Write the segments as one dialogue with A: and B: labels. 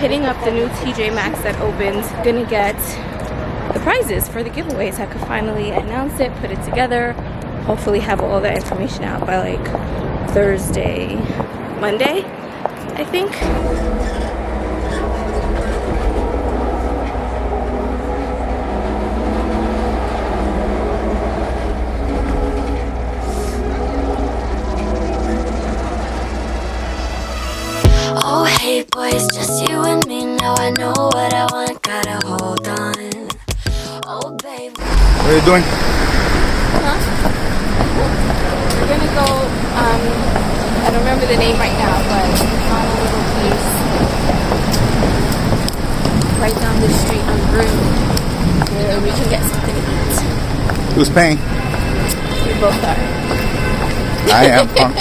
A: hitting up the new TJ Maxx that opened. Gonna get the prizes for the giveaways. I could finally announce it, put it together, hopefully have all that information out by like Thursday, Monday, I think.
B: Oh hey boy, it's just you and me. Now I know what I want, gotta hold on. Oh baby.
C: What are you doing?
A: Huh? We're gonna go, I don't remember the name right now, but on a little place right down the street on Broome where we can get something to eat.
C: Who's paying?
A: We both are.
C: I am punk.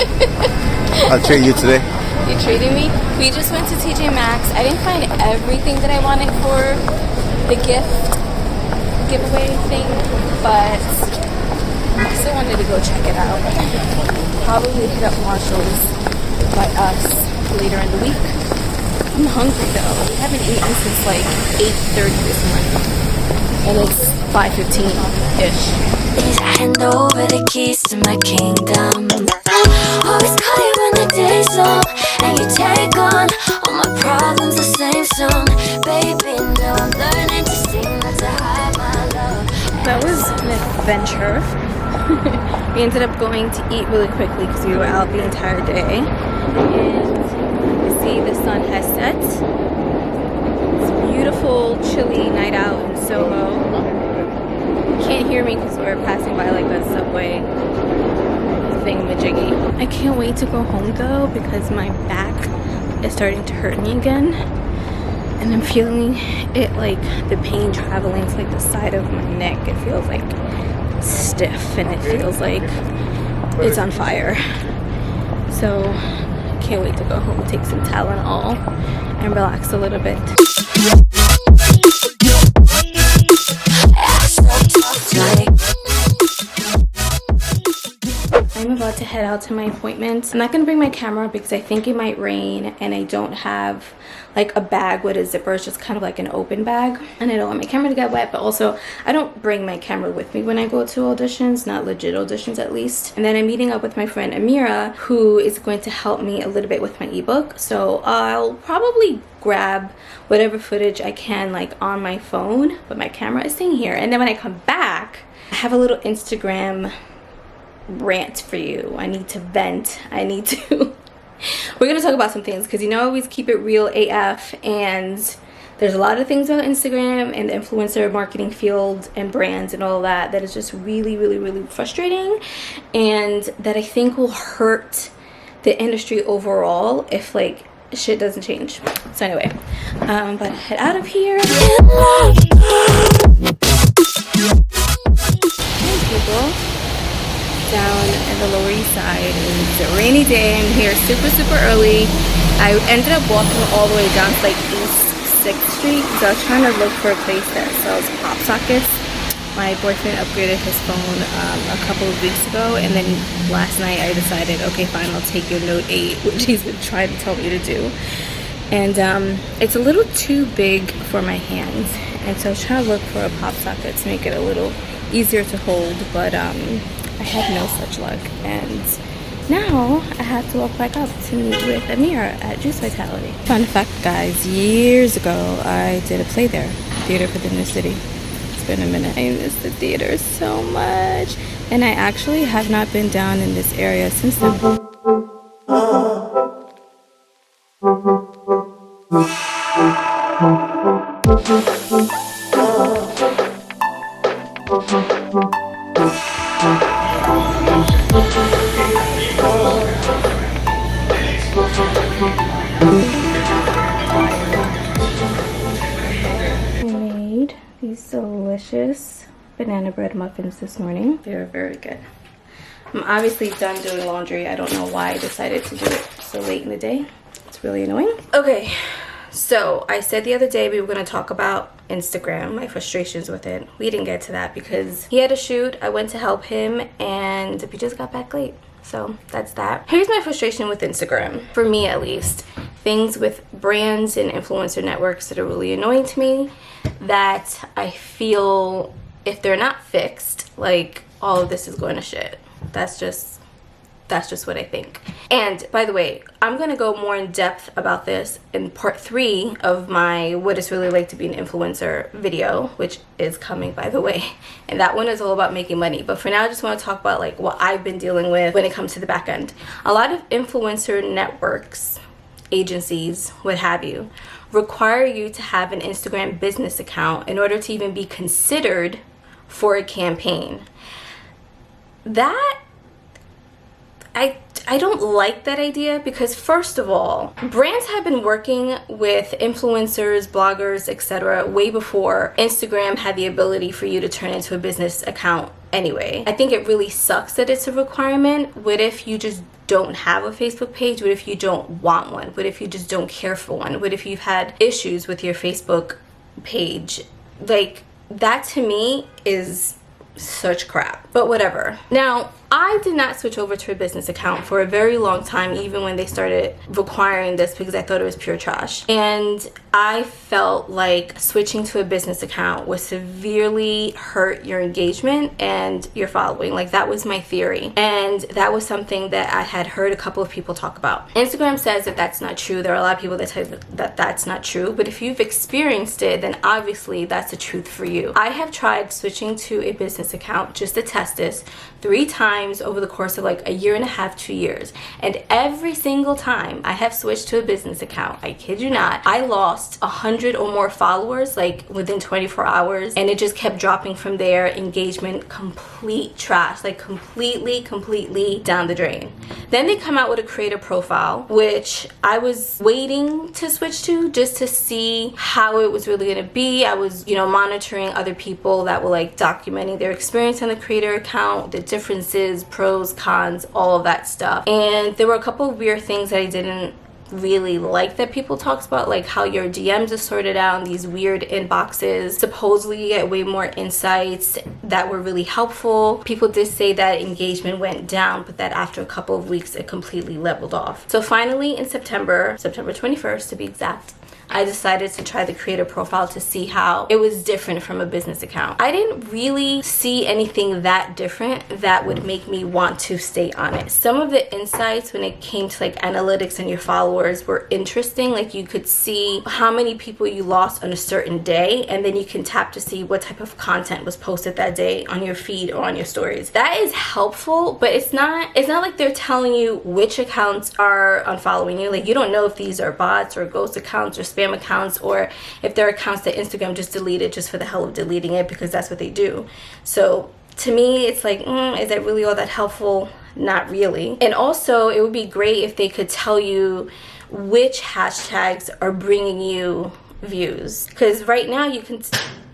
C: I'll treat you today.
A: You treating me? We just went to TJ Maxx. I didn't find everything that I wanted for the giveaway thing, but I still wanted to go check it out. Probably hit up Marshall's by us later in the week. I'm hungry though. We haven't eaten since like 8:30 this morning, and it's 5:15-ish.
B: Please hand over the keys to my kingdom. Always call you when the day's long, and you take on all my problems the same song. Baby, now I'm learning to sing, not to hide my love.
A: That was an adventure. We ended up going to eat really quickly because we were out the entire day. And you see the sun has set. It's a beautiful, chilly night out in Soho. You can't hear me because we're passing by like a subway thingamajiggy. I can't wait to go home though because my back is starting to hurt me again. And I'm feeling it, like the pain traveling to like the side of my neck. It feels like stiff and it feels like it's on fire. So can't wait to go home, take some Tylenol and relax a little bit. I'm about to head out to my appointment. I'm not gonna bring my camera because I think it might rain and I don't have like a bag with a zipper. It's just kind of like an open bag and I don't want my camera to get wet, but also I don't bring my camera with me when I go to auditions, not legit auditions at least. And then I'm meeting up with my friend Amira, who is going to help me a little bit with my ebook. So I'll probably grab whatever footage I can like on my phone, but my camera is staying here. And then when I come back, I have a little Instagram rant for you. I need to vent. I need to we're gonna talk about some things because you know I always keep it real AF, and there's a lot of things about Instagram and the influencer marketing field and brands and all that that is just really frustrating, and that I think will hurt the industry overall if like shit doesn't change. So anyway, but head out of here. Hey people, down in the Lower East Side. It's a rainy day. I'm here super early. I ended up walking all the way down to like East 6th Street because I was trying to look for a place that sells pop sockets. My boyfriend upgraded his phone a couple of weeks ago, and then last night I decided, okay fine, I'll take your Note 8, which he's been trying to tell me to do. And it's a little too big for my hands, and so I was trying to look for a pop socket to make it a little easier to hold, but I had no such luck, and now I have to walk back up to meet with Amira at Juice Vitality. Fun fact guys, years ago I did a play there, Theater for the New City. It's been a minute. I miss the theater so much, and I actually have not been down in this area since then. These delicious banana bread muffins this morning. They're very good. I'm obviously done doing laundry. I don't know why I decided to do it so late in the day. It's really annoying. Okay, so I said the other day we were going to talk about Instagram, my frustrations with it. We didn't get to that because he had a shoot. I went to help him and we just got back late. So that's that. Here's my frustration with Instagram, for me at least. things with brands and influencer networks that are really annoying to me, that I feel if they're not fixed, like, all of this is going to shit. That's just what I think. And by the way, I'm gonna go more in depth about this in part 3 of my what it's really like to be an influencer video, which is coming, by the way. And that one is all about making money. But for now, I just want to talk about like what I've been dealing with when it comes to the back end. A lot of influencer networks, agencies, what have you, require you to have an Instagram business account in order to even be considered for a campaign. That I don't like that idea, because first of all, brands have been working with influencers, bloggers, etc. way before Instagram had the ability for you to turn into a business account anyway. I think it really sucks that it's a requirement. What if you just don't have a Facebook page? What if you don't want one? What if you just don't care for one? What if you've had issues with your Facebook page? Like, that to me is such crap, but whatever. Now, I did not switch over to a business account for a very long time, even when they started requiring this, because I thought it was pure trash. And I felt like switching to a business account would severely hurt your engagement and your following. Like, that was my theory. And that was something that I had heard a couple of people talk about. Instagram says that that's not true. There are a lot of people that tell you that that's not true. But if you've experienced it, then obviously that's the truth for you. I have tried switching to a business account just to test this 3 times over the course of like a year and a half, 2 years. And every single time I have switched to a business account, I kid you not, I lost 100 or more followers like within 24 hours, and it just kept dropping from there. Engagement, complete trash, like completely down the drain. Then they come out with a creator profile, which I was waiting to switch to just to see how it was really going to be. I was, monitoring other people that were like documenting their experience on the creator account, the differences, pros, cons, all of that stuff. And there were a couple of weird things that I didn't really like that people talked about, like how your DMs are sorted out in these weird inboxes. Supposedly you get way more insights that were really helpful. People did say that engagement went down, but that after a couple of weeks it completely leveled off. So finally in September 21st to be exact, I decided to try the creator profile to see how it was different from a business account. I didn't really see anything that different that would make me want to stay on it. Some of the insights when it came to like analytics and your followers were interesting. Like, you could see how many people you lost on a certain day, and then you can tap to see what type of content was posted that day on your feed or on your stories. That is helpful, but it's not like they're telling you which accounts are unfollowing you. Like, you don't know if these are bots or ghost accounts or spam accounts, or if they're accounts that Instagram just deleted just for the hell of deleting it, because that's what they do. So to me, it's like, is that really all that helpful? Not really. And also, it would be great if they could tell you which hashtags are bringing you views, because right now you can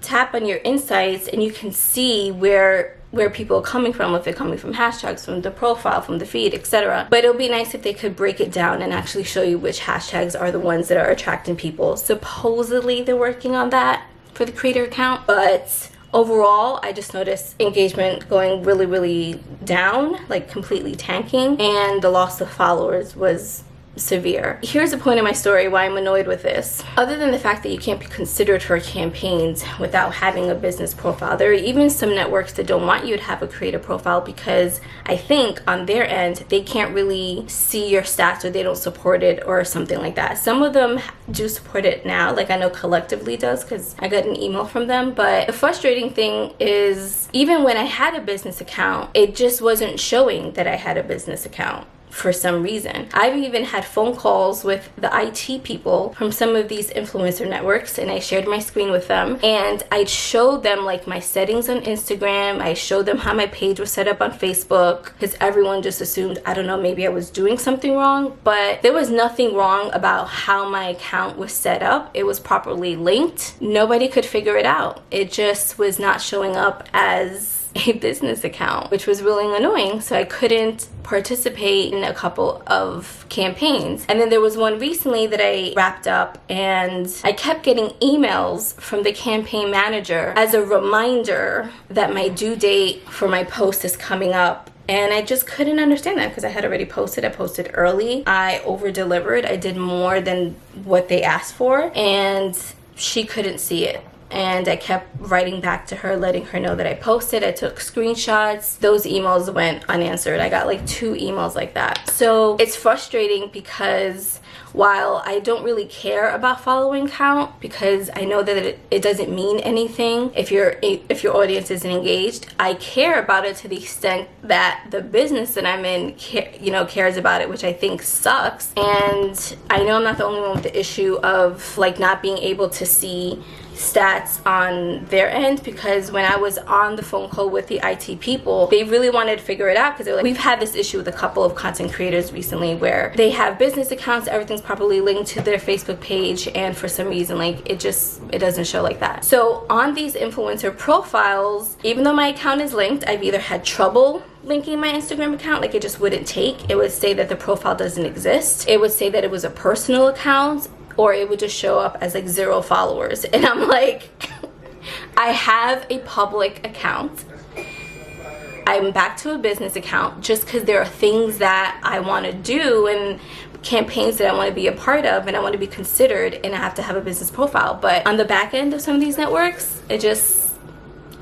A: tap on your insights and you can see where people are coming from, if they're coming from hashtags, from the profile, from the feed, etc. But it would be nice if they could break it down and actually show you which hashtags are the ones that are attracting people. Supposedly they're working on that for the creator account, but overall I just noticed engagement going really down, like completely tanking, and the loss of followers was severe. Here's the point of my story why I'm annoyed with this. Other than the fact that you can't be considered for campaigns without having a business profile, there are even some networks that don't want you to have a creator profile because I think on their end they can't really see your stats, or they don't support it or something like that. Some of them do support it now, like I know Collectively does, because I got an email from them. But the frustrating thing is, even when I had a business account, it just wasn't showing that I had a business account for some reason. I've even had phone calls with the IT people from some of these influencer networks, and I shared my screen with them, and I showed them like my settings on Instagram. I showed them how my page was set up on Facebook, because everyone just assumed, I don't know, maybe I was doing something wrong, but there was nothing wrong about how my account was set up. It was properly linked. Nobody could figure it out. It just was not showing up as a business account, which was really annoying. So I couldn't participate in a couple of campaigns. And then there was one recently that I wrapped up, and I kept getting emails from the campaign manager as a reminder that my due date for my post is coming up And I just couldn't understand that because I had already posted. I posted early. I over-delivered. I did more than what they asked for. And she couldn't see it. And I kept writing back to her, letting her know that I posted. I took screenshots. Those emails went unanswered. I got like 2 emails like that. So it's frustrating because while I don't really care about following count, because I know that it doesn't mean anything if your audience isn't engaged, I care about it to the extent that the business that I'm in cares about it, which I think sucks. And I know I'm not the only one with the issue of like not being able to see stats on their end, because when I was on the phone call with the IT people, they really wanted to figure it out because they're like, we've had this issue with a couple of content creators recently where they have business accounts, everything's properly linked to their Facebook page, and for some reason like it doesn't show like that. So on these influencer profiles, even though my account is linked, I've either had trouble linking my Instagram account, like it just wouldn't take. It would say that the profile doesn't exist. It would say that it was a personal account, or it would just show up as like 0 followers. And I'm like, I have a public account. I'm back to a business account just because there are things that I want to do and campaigns that I want to be a part of and I want to be considered, and I have to have a business profile. But on the back end of some of these networks, it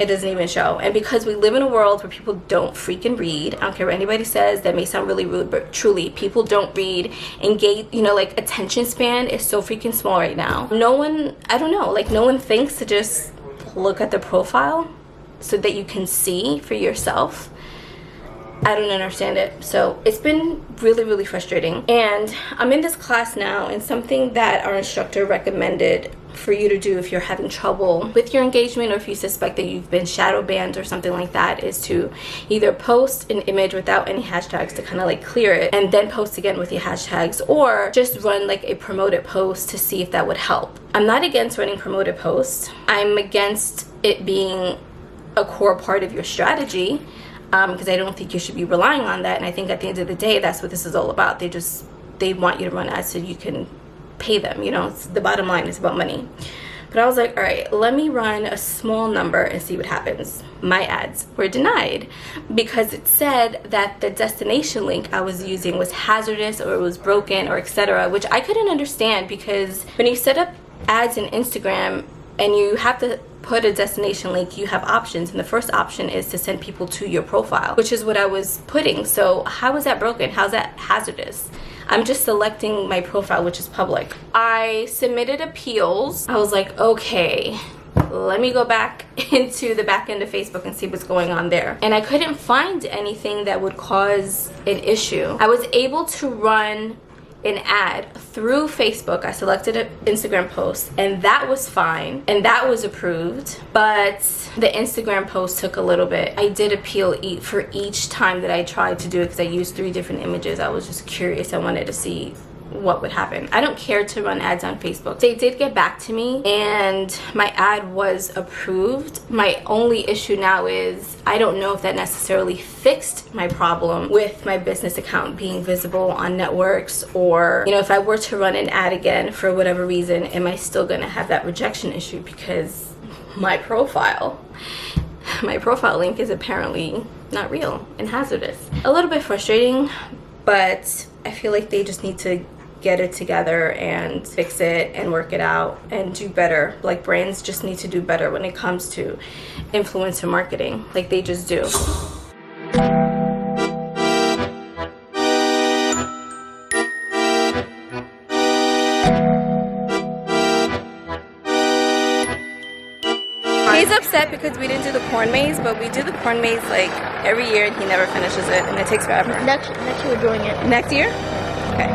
A: doesn't even show. And because we live in a world where people don't freaking read, I don't care what anybody says, that may sound really rude, but truly, people don't read. Engage, like attention span is so freaking small right now. No one thinks to just look at the profile so that you can see for yourself. I don't understand it. So it's been really, really frustrating. And I'm in this class now, and something that our instructor recommended for you to do if you're having trouble with your engagement, or if you suspect that you've been shadow banned or something like that, is to either post an image without any hashtags to kind of like clear it, and then post again with your hashtags, or just run like a promoted post to see if that would help. I'm not against running promoted posts. I'm against it being a core part of your strategy, because I don't think you should be relying on that. And I think at the end of the day, that's what this is all about. They want you to run ads so you can pay them. It's the bottom line is about money. But I was like, all right, let me run a small number and see what happens. My ads were denied because it said that the destination link I was using was hazardous, or it was broken, or etc., which I couldn't understand, because when you set up ads in Instagram and you have to put a destination link, you have options, and the first option is to send people to your profile, which is what I was putting. So how is that broken? How's that hazardous? I'm just selecting my profile, which is public. I submitted appeals. I was like, okay, let me go back into the back end of Facebook and see what's going on there. And I couldn't find anything that would cause an issue. I was able to run an ad through Facebook. I selected an Instagram post, and that was fine, and that was approved, but the Instagram post took a little bit. I did appeal for each time that I tried to do it, because I used 3 different images. I was just curious. I wanted to see what would happen. I don't care to run ads on Facebook. They did get back to me, and my ad was approved. My only issue now is I don't know if that necessarily fixed my problem with my business account being visible on networks, or if I were to run an ad again for whatever reason, am I still gonna have that rejection issue because my profile link is apparently not real and hazardous. A little bit frustrating, but I feel like they just need to get it together and fix it and work it out and do better. Like, brands just need to do better when it comes to influencer marketing. Like, they just do. He's upset because we didn't do the corn maze, but we do the corn maze like every year, and he never finishes it, and it takes forever.
D: Next year we're doing it.
A: Next year? Okay.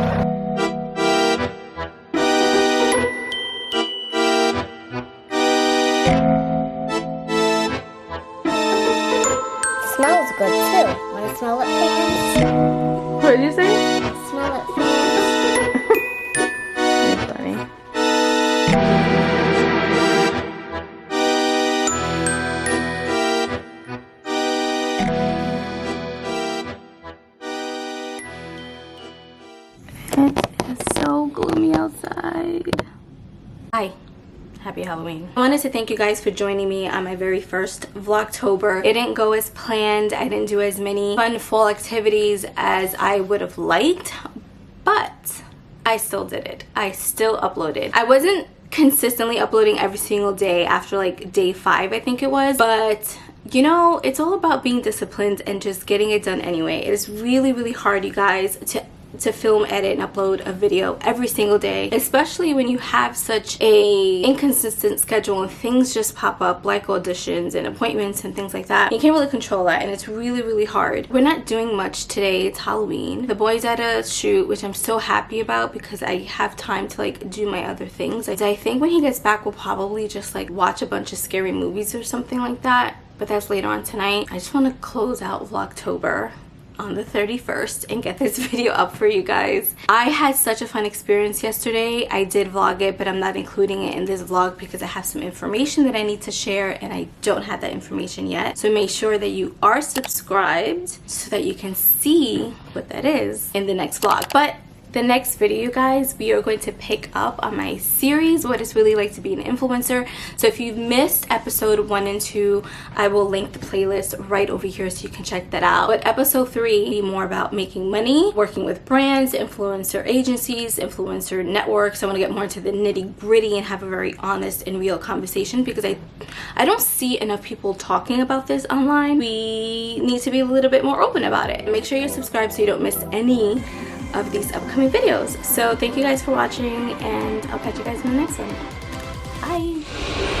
D: Smells good too. Want to smell it, fans?
A: What did you say?
D: Smell it, fans.
A: You're funny. It is so gloomy outside. Hi. Happy Halloween. I wanted to thank you guys for joining me on my very first Vlogtober. It didn't go as planned. I didn't do as many fun fall activities as I would have liked, but I still did it. I still uploaded. I wasn't consistently uploading every single day after like day 5, I think it was, but you know, it's all about being disciplined and just getting it done anyway. It is really, really hard, you guys, to film, edit, and upload a video every single day, especially when you have such a inconsistent schedule and things just pop up like auditions and appointments and things like that. You can't really control that, and it's really, really hard. We're not doing much today. It's Halloween. The boy's at a shoot, which I'm so happy about because I have time to like do my other things. I think when he gets back, we'll probably just like watch a bunch of scary movies or something like that, but that's later on tonight. I just want to close out Vlogtober on the 31st and get this video up for you guys. I had such a fun experience yesterday. I did vlog it, but I'm not including it in this vlog because I have some information that I need to share and I don't have that information yet. So make sure that you are subscribed so that you can see what that is in the next vlog. But the next video, you guys, we are going to pick up on my series, what it's really like to be an influencer. So if you've missed episode 1 and 2, I will link the playlist right over here so you can check that out. But episode 3 will be more about making money, working with brands, influencer agencies, influencer networks. I want to get more into the nitty gritty and have a very honest and real conversation because I don't see enough people talking about this online. We need to be a little bit more open about it. Make sure you're subscribed so you don't miss any of these upcoming videos. So thank you guys for watching, and I'll catch you guys in the next one. Bye.